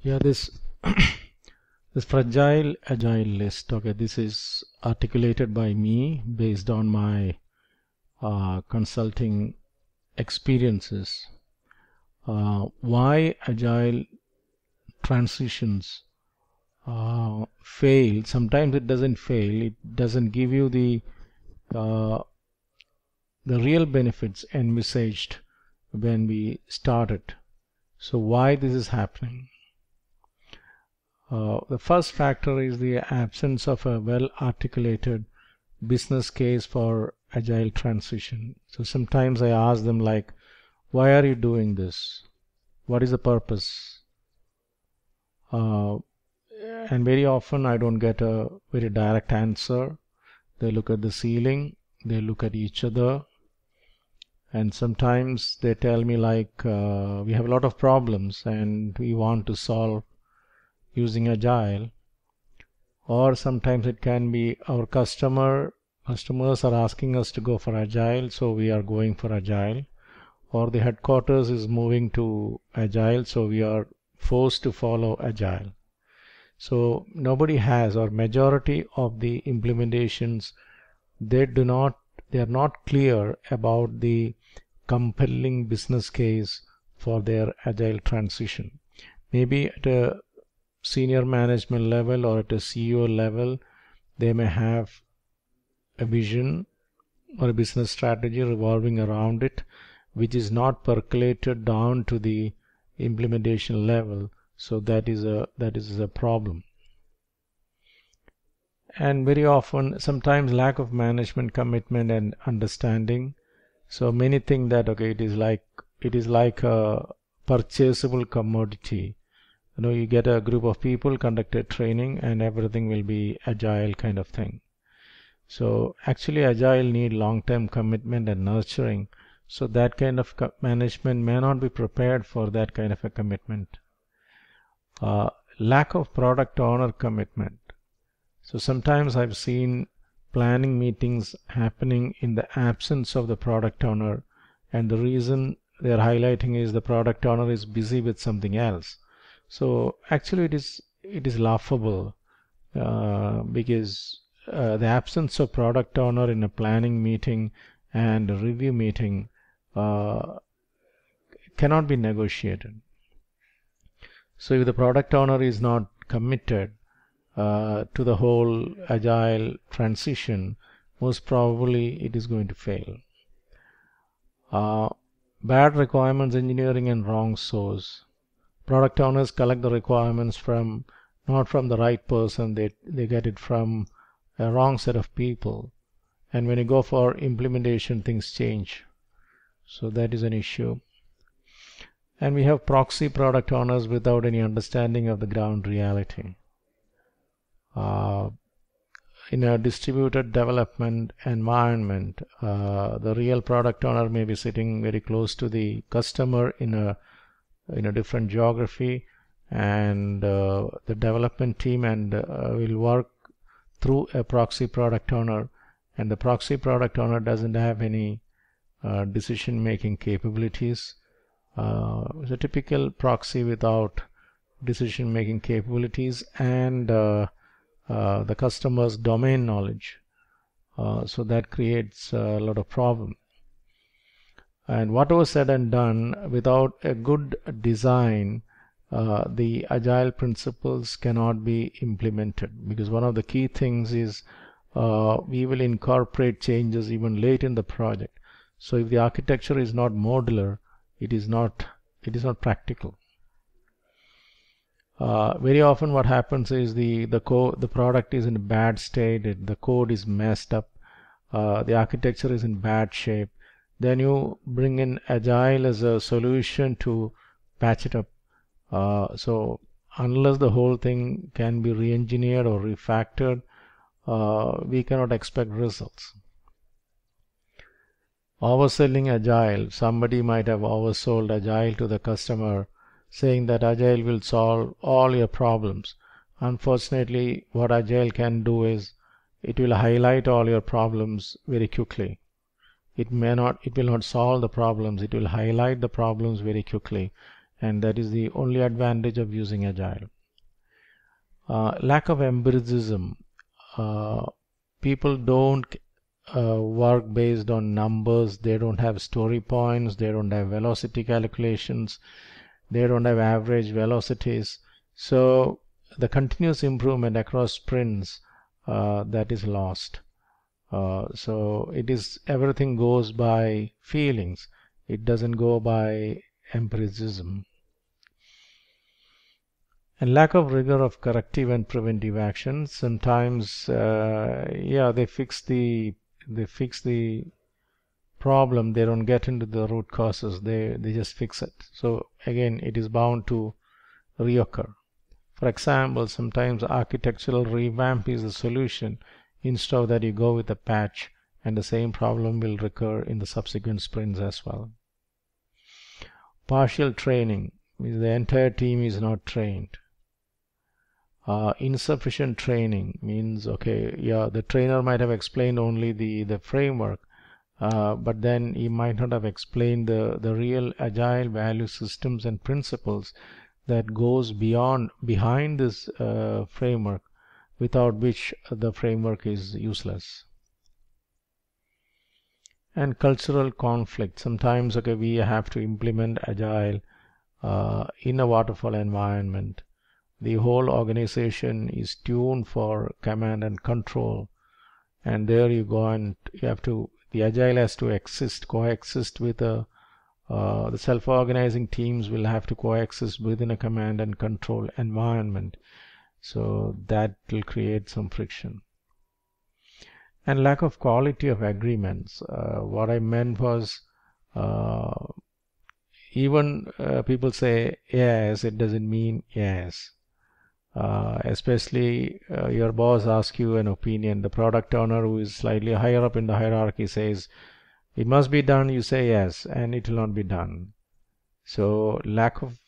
Yeah, this this fragile agile list. Okay, this is articulated by me based on my consulting experiences. Why agile transitions fail? Sometimes it doesn't fail. It doesn't give you uh, the real benefits envisaged when we started. So why this is happening? The first factor is the absence of a well-articulated business case for agile transition. So sometimes I ask them like, why are you doing this? What is the purpose? And very often I don't get a very direct answer. They look at the ceiling, they look at each other, and sometimes they tell me like, we have a lot of problems and we want to solve using agile. Or sometimes it can be our customers are asking us to go for agile, so we are going for agile. Or the headquarters is moving to agile, so we are forced to follow agile. So nobody has, or majority of the implementations, they are not clear about the compelling business case for their agile transition. Maybe at a senior management level or at a CEO level, they may have a vision or a business strategy revolving around it, which is not percolated down to the implementation level. So that is a problem. And very often, sometimes lack of management commitment and understanding. So many think that okay, it is like a purchasable commodity. You know, you get a group of people, conduct a training, and everything will be agile kind of thing. So actually, agile need long-term commitment and nurturing. So that kind of management may not be prepared for that kind of a commitment. Lack of product owner commitment. So sometimes I've seen planning meetings happening in the absence of the product owner, and the reason they're highlighting is the product owner is busy with something else. So actually it is laughable because the absence of product owner in a planning meeting and a review meeting cannot be negotiated. So if the product owner is not committed to the whole agile transition, most probably it is going to fail. Bad requirements engineering and wrong source. Product owners collect the requirements not from the right person, they get it from a wrong set of people, and when you go for implementation, things change. So that is an issue. And we have proxy product owners without any understanding of the ground reality. In a distributed development environment, the real product owner may be sitting very close to the customer in a different geography, and the development team will work through a proxy product owner, and the proxy product owner doesn't have any decision-making capabilities. It's a typical proxy without decision-making capabilities and the customer's domain knowledge. So that creates a lot of problem. And whatever said and done, without a good design, the agile principles cannot be implemented, because one of the key things is we will incorporate changes even late in the project. So if the architecture is not modular, it is not practical. Very often what happens is the product is in a bad state, the code is messed up, the architecture is in bad shape. Then you bring in agile as a solution to patch it up. So unless the whole thing can be re-engineered or refactored, we cannot expect results. Overselling agile. Somebody might have oversold agile to the customer, saying that agile will solve all your problems. Unfortunately, what agile can do is it will highlight all your problems very quickly. It will not solve the problems, it will highlight the problems very quickly, and that is the only advantage of using agile. Lack of empiricism. People don't work based on numbers. They don't have story points. They don't have velocity calculations. They don't have average velocities. So the continuous improvement across sprints, that is lost. So it is, everything goes by feelings. It doesn't go by empiricism. And lack of rigor of corrective and preventive actions. Sometimes, they fix the problem. They don't get into the root causes. They just fix it. So again, it is bound to reoccur. For example, sometimes architectural revamp is the solution. Instead of that, you go with a patch, and the same problem will recur in the subsequent sprints as well. Partial training means the entire team is not trained. Insufficient training means, the trainer might have explained only the framework, but then he might not have explained the real agile value systems and principles that goes behind this framework, without which the framework is useless. And cultural conflict. Sometimes we have to implement agile in a waterfall environment. The whole organization is tuned for command and control, and there you go, and the agile has to coexist with the self-organizing teams will have to coexist within a command and control environment. So that will create some friction. And lack of quality of agreements. What I meant was, even people say yes, it doesn't mean yes. Especially your boss asks you an opinion. The product owner, who is slightly higher up in the hierarchy, says it must be done. You say yes, and it will not be done. So lack of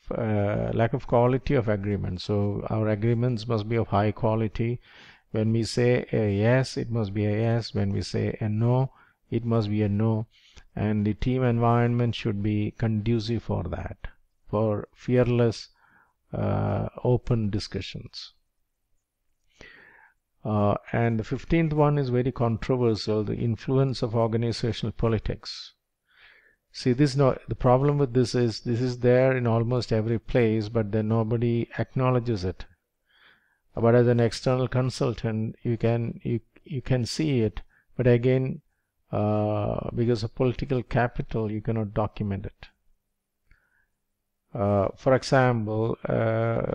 quality of agreement. So our agreements must be of high quality. When we say a yes, it must be a yes. When we say a no, it must be a no. And the team environment should be conducive for that, for fearless open discussions. And the 15th one is very controversial, the influence of organizational politics. See, the problem with this is there in almost every place, but then nobody acknowledges it. But as an external consultant, you can see it, but again, because of political capital, you cannot document it. For example,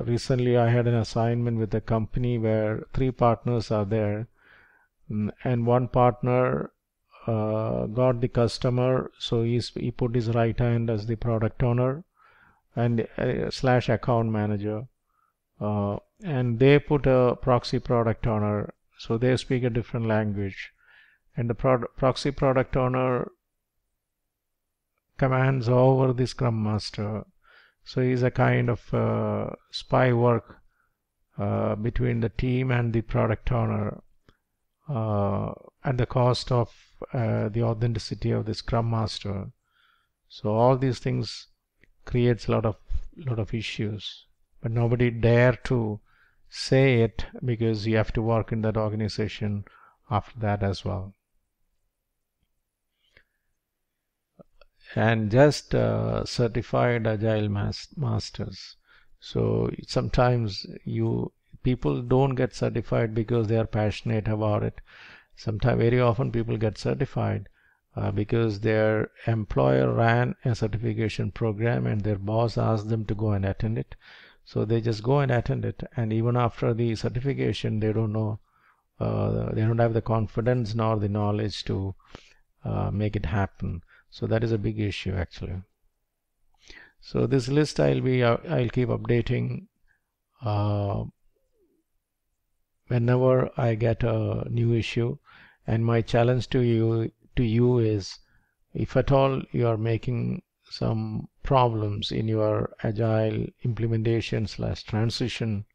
recently I had an assignment with a company where 3 partners are there, and one partner got the customer, so he put his right hand as the product owner and / account manager, and they put a proxy product owner, so they speak a different language, and the proxy product owner commands over the Scrum Master. So he's a kind of spy work between the team and the product owner at the cost of the authenticity of the Scrum Master. So all these things creates a lot of issues, but nobody dare to say it because you have to work in that organization after that as well. And just certified agile masters. So sometimes people don't get certified because they are passionate about it. Sometimes, very often, people get certified because their employer ran a certification program and their boss asked them to go and attend it. So they just go and attend it, and even after the certification, they don't know, they don't have the confidence nor the knowledge to make it happen. So that is a big issue actually. So this list I'll keep updating whenever I get a new issue. And my challenge to you is, if at all you are making some problems in your agile implementation / transition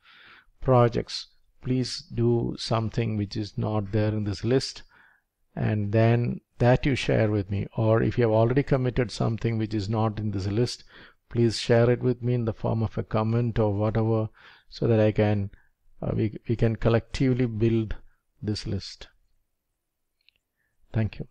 projects, please do something which is not there in this list, and then that you share with me. Or if you have already committed something which is not in this list, please share it with me in the form of a comment or whatever, so that I can we can collectively build this list. Thank you.